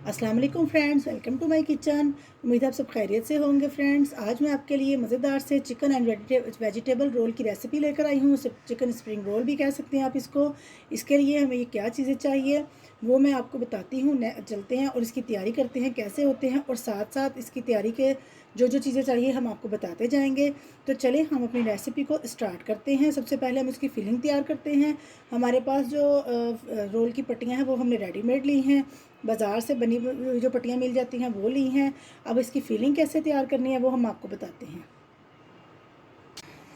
अस्सलाम वालेकुम friends, welcome to my kitchen. उम्मीद है आप सब खैरियत से होंगे। फ्रेंड्स, आज मैं आपके लिए मज़ेदार से चिकन एंड वेजिटेबल रोल की रेसिपी लेकर आई हूँ। चिकन स्प्रिंग रोल भी कह सकते हैं आप इसको। इसके लिए हमें ये क्या चीज़ें चाहिए वो मैं आपको बताती हूँ। चलते हैं और इसकी तैयारी करते हैं कैसे होते हैं, और साथ साथ इसकी तैयारी के जो जो चीज़ें चाहिए हम आपको बताते जाएंगे। तो चलें हम अपनी रेसिपी को स्टार्ट करते हैं। सबसे पहले हम इसकी फिलिंग तैयार करते हैं। हमारे पास जो रोल की पट्टियाँ हैं वो हमने रेडीमेड ली हैं, बाज़ार से बनी जो पट्टियाँ मिल जाती हैं वो ली हैं। अब इसकी फिलिंग कैसे तैयार करनी है वो हम आपको बताते हैं।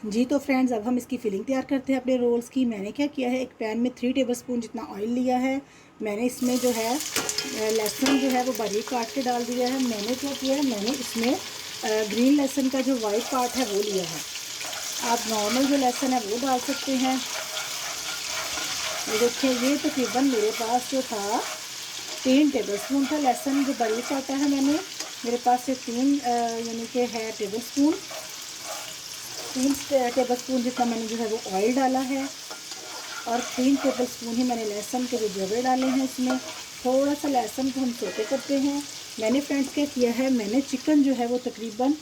जी तो फ्रेंड्स, अब हम इसकी फिलिंग तैयार करते हैं अपने रोल्स की। मैंने क्या किया है, एक पैन में 3 टेबलस्पून जितना ऑयल लिया है। मैंने इसमें जो है लहसुन जो है वो बारीक काट के डाल दिया है। मैंने क्या किया है, मैंने इसमें ग्रीन लहसुन का जो वाइट पार्ट है वो लिया है। आप नॉर्मल जो लहसुन है वो डाल सकते हैं। ये देखिए, ये तकरीबन मेरे पास जो था 3 टेबलस्पून था लहसुन जो बारीक काटा है मैंने। मेरे पास से 3 यानी कि है टेबलस्पून, 3 टेबलस्पून जितना मैंने जो है वो ऑयल डाला है, और 3 टेबलस्पून ही मैंने लहसुन के जो जवे डाले हैं इसमें। थोड़ा सा लहसुन को हम सोते करते हैं। मैंने फ्रेंड्स क्या किया है, मैंने चिकन जो है वो तकरीबन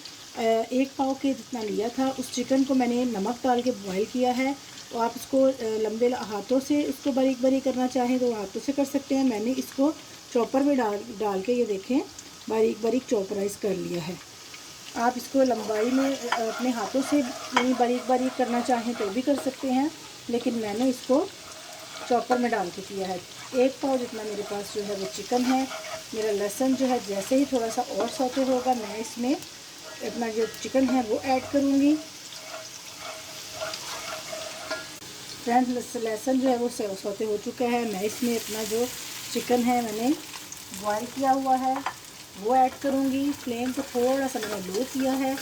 1 पाव के जितना लिया था। उस चिकन को मैंने नमक डाल के बॉयल किया है। तो आप इसको लंबे हाथों से इसको बारीक बारीक करना चाहें तो हाथों से कर सकते हैं। मैंने इसको चॉपर में डाल के ये देखें बारीक बारीक चॉपराइज कर लिया है। आप इसको लंबाई में अपने हाथों से बारीक बारीक करना चाहें तो भी कर सकते हैं, लेकिन मैंने इसको चॉपर में डाल के किया है। 1 पाव जितना मेरे पास जो है वो चिकन है। मेरा लहसुन जो है जैसे ही थोड़ा सा और सौते होगा मैं इसमें अपना जो चिकन है वो ऐड करूँगी। फ्रेंड्स, लहसुन जो है वो सौते हो चुका है। मैं इसमें अपना जो चिकन है मैंने बॉयल किया हुआ है वो ऐड करूँगी। फ्लेम को थोड़ा सा मैंने लो किया है।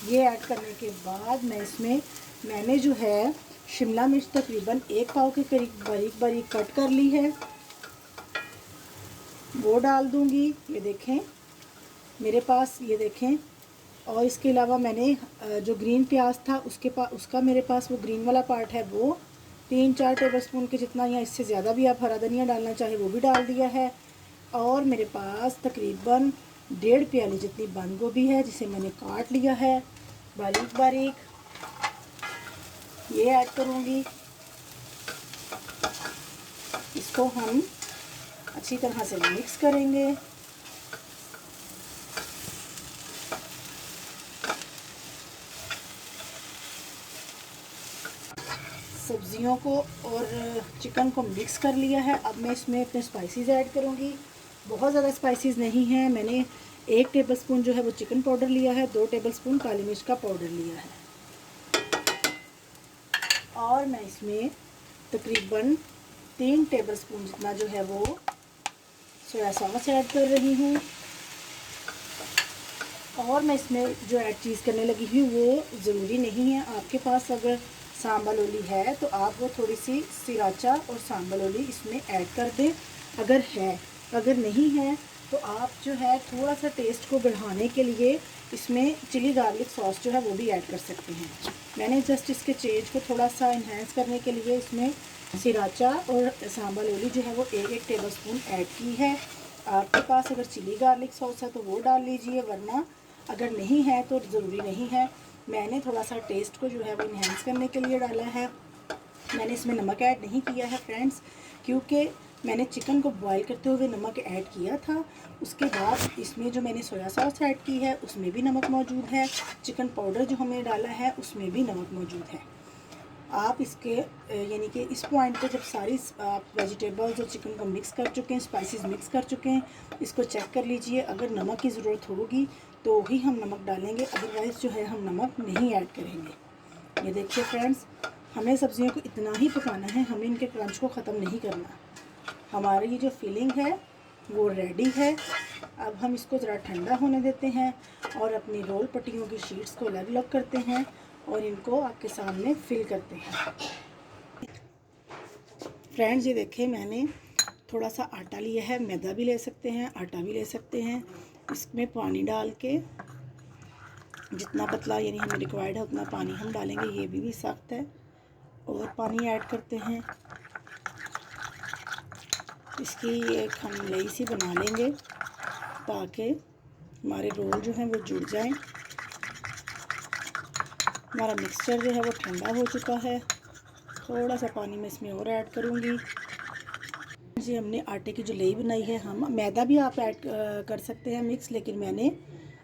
ये ऐड करने के बाद मैं इसमें मैंने जो है शिमला मिर्च तकरीबन 1 पाव के करीब बारीक बारीक कट कर ली है, वो डाल दूँगी। ये देखें मेरे पास, ये देखें। और इसके अलावा मैंने जो ग्रीन प्याज था उसका मेरे पास वो ग्रीन वाला पार्ट है वो 3-4 टेबलस्पून के जितना, या इससे ज़्यादा भी आप हरा धनिया डालना चाहे वो भी डाल दिया है। और मेरे पास तकरीबन 1.5 प्याली जितनी बंद गोभी है जिसे मैंने काट लिया है बारीक बारीक, ये ऐड करूँगी। इसको हम अच्छी तरह से मिक्स करेंगे। सब्जियों को और चिकन को मिक्स कर लिया है। अब मैं इसमें अपने स्पाइसेस ऐड करूँगी। बहुत ज़्यादा स्पाइसेस नहीं हैं। मैंने 1 टेबलस्पून जो है वो चिकन पाउडर लिया है, 2 टेबलस्पून काली मिर्च का पाउडर लिया है, और मैं इसमें तकरीबन 3 टेबलस्पून जितना जो है वो सोया सॉस ऐड कर रही हूँ। और मैं इसमें जो ऐड चीज़ करने लगी हूँ वो ज़रूरी नहीं है। आपके पास अगर सांबल ओली है तो आप वो थोड़ी सी सिराचा और सांबल ओली इसमें ऐड कर दें अगर है। अगर नहीं है तो आप जो है थोड़ा सा टेस्ट को बढ़ाने के लिए इसमें चिली गार्लिक सॉस जो है वो भी ऐड कर सकते हैं। मैंने जस्ट इसके चेंज को थोड़ा सा इन्हेंस करने के लिए इसमें सिराचा और सांबल ओली जो है वो 1-1 टेबलस्पून ऐड की है। आपके पास अगर चिली गार्लिक सॉस है तो वो डाल लीजिए, वरना अगर नहीं है तो ज़रूरी नहीं है। मैंने थोड़ा सा टेस्ट को जो है वो इन्हेंस करने के लिए डाला है। मैंने इसमें नमक ऐड नहीं किया है फ्रेंड्स, क्योंकि मैंने चिकन को बॉईल करते हुए नमक ऐड किया था। उसके बाद इसमें जो मैंने सोया सॉस ऐड की है उसमें भी नमक मौजूद है। चिकन पाउडर जो हमने डाला है उसमें भी नमक मौजूद है। आप इसके यानी कि इस पॉइंट पे जब सारी आप वेजिटेबल्स और चिकन को मिक्स कर चुके हैं, स्पाइसेस मिक्स कर चुके हैं, इसको चेक कर लीजिए। अगर नमक की ज़रूरत होगी तो ही हम नमक डालेंगे, अदरवाइज़ जो है हम नमक नहीं ऐड करेंगे। ये देखिए फ्रेंड्स, हमें सब्जियों को इतना ही पकाना है, हमें इनके क्रंच को ख़त्म नहीं करना। हमारी ये जो फिलिंग है वो रेडी है। अब हम इसको ज़रा ठंडा होने देते हैं और अपनी रोल पट्टियों की शीट्स को अलग अलग करते हैं और इनको आपके सामने फिल करते हैं। फ्रेंड्स, ये देखें मैंने थोड़ा सा आटा लिया है, मैदा भी ले सकते हैं, आटा भी ले सकते हैं। इसमें पानी डाल के जितना पतला यानी हमें रिक्वायर्ड है उतना पानी हम डालेंगे। ये भी सख्त है, और पानी ऐड करते हैं। इसकी एक हम लेई सी बना लेंगे ताकि हमारे रोल जो हैं वो जुड़ जाएं। हमारा मिक्सचर जो है वो ठंडा हो चुका है। थोड़ा सा पानी मैं इसमें और ऐड करूँगी जी। हमने आटे की जो लेई बनाई है, हम मैदा भी आप ऐड कर सकते हैं मिक्स, लेकिन मैंने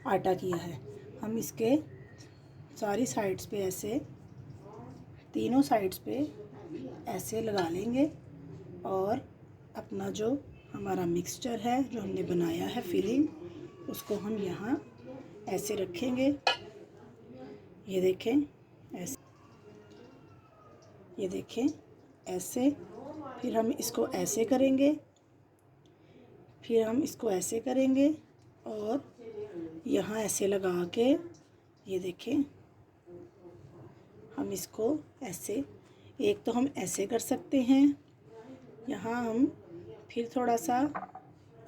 आटा किया है। हम इसके सारी साइड्स पे ऐसे, तीनों साइड्स पे ऐसे लगा लेंगे और अपना जो हमारा मिक्सचर है जो हमने बनाया है फिलिंग, उसको हम यहाँ ऐसे रखेंगे। ये देखें ऐसे, ये देखें ऐसे। फिर हम इसको ऐसे करेंगे, फिर हम इसको ऐसे करेंगे और यहाँ ऐसे लगा के, ये देखें हम इसको ऐसे, एक तो हम ऐसे कर सकते हैं, यहाँ हम फिर थोड़ा सा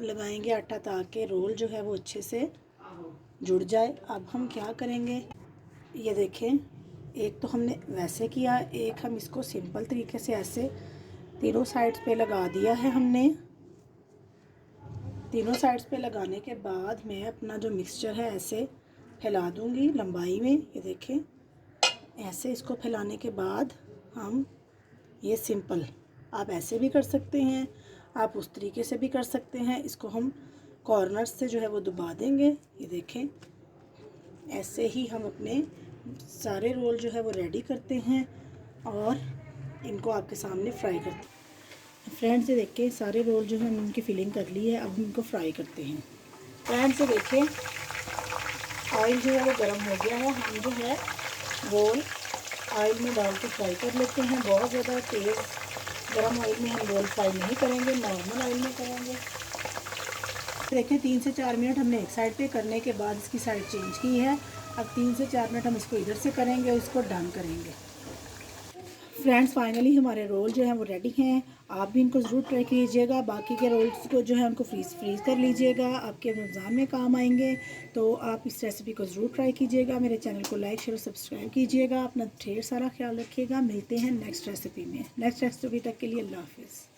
लगाएंगे आटा ताकि रोल जो है वो अच्छे से जुड़ जाए। अब हम क्या करेंगे, ये देखें एक तो हमने वैसे किया, एक हम इसको सिंपल तरीके से ऐसे तीनों साइड्स पे लगा दिया है हमने। तीनों साइड्स पे लगाने के बाद मैं अपना जो मिक्सचर है ऐसे फैला दूंगी लंबाई में। ये देखें ऐसे इसको फैलाने के बाद हम ये सिंपल, आप ऐसे भी कर सकते हैं, आप उस तरीके से भी कर सकते हैं। इसको हम कॉर्नर से जो है वो दबा देंगे। ये देखें ऐसे ही हम अपने सारे रोल जो है वो रेडी करते हैं और इनको आपके सामने फ्राई करते हैं। फ्रेंड्स ये देखिए सारे रोल जो है हमने उनकी फिलिंग कर ली है। अब हम इनको फ्राई करते हैं। फ्रेंड्स ये देखिए ऑयल जो है वो गर्म हो गया है। हम जो है रोल ऑयल में डाल के फ्राई कर लेते हैं। बहुत ज़्यादा तेज़ गर्म ऑयल में हम रोल फ्राई नहीं करेंगे, नॉर्मल ऑयल में करेंगे। देखिए 3 से 4 मिनट हमने एक साइड पे करने के बाद इसकी साइड चेंज की है। अब 3 से 4 मिनट हम इसको इधर से करेंगे और इसको डन करेंगे। फ्रेंड्स फाइनली हमारे रोल जो हैं वो रेडी हैं। आप भी इनको ज़रूर ट्राई कीजिएगा। बाकी के रोल्स को जो है उनको फ्रीज़ कर लीजिएगा, आपके रमज़ान में काम आएंगे। तो आप इस रेसिपी को ज़रूर ट्राई कीजिएगा। मेरे चैनल को लाइक शेयर सब्सक्राइब कीजिएगा। अपना ढेर सारा ख्याल रखिएगा। मिलते हैं नेक्स्ट रेसिपी में। नेक्स्ट रेसिपी तक के लिए अल्लाह हाफ़िज़।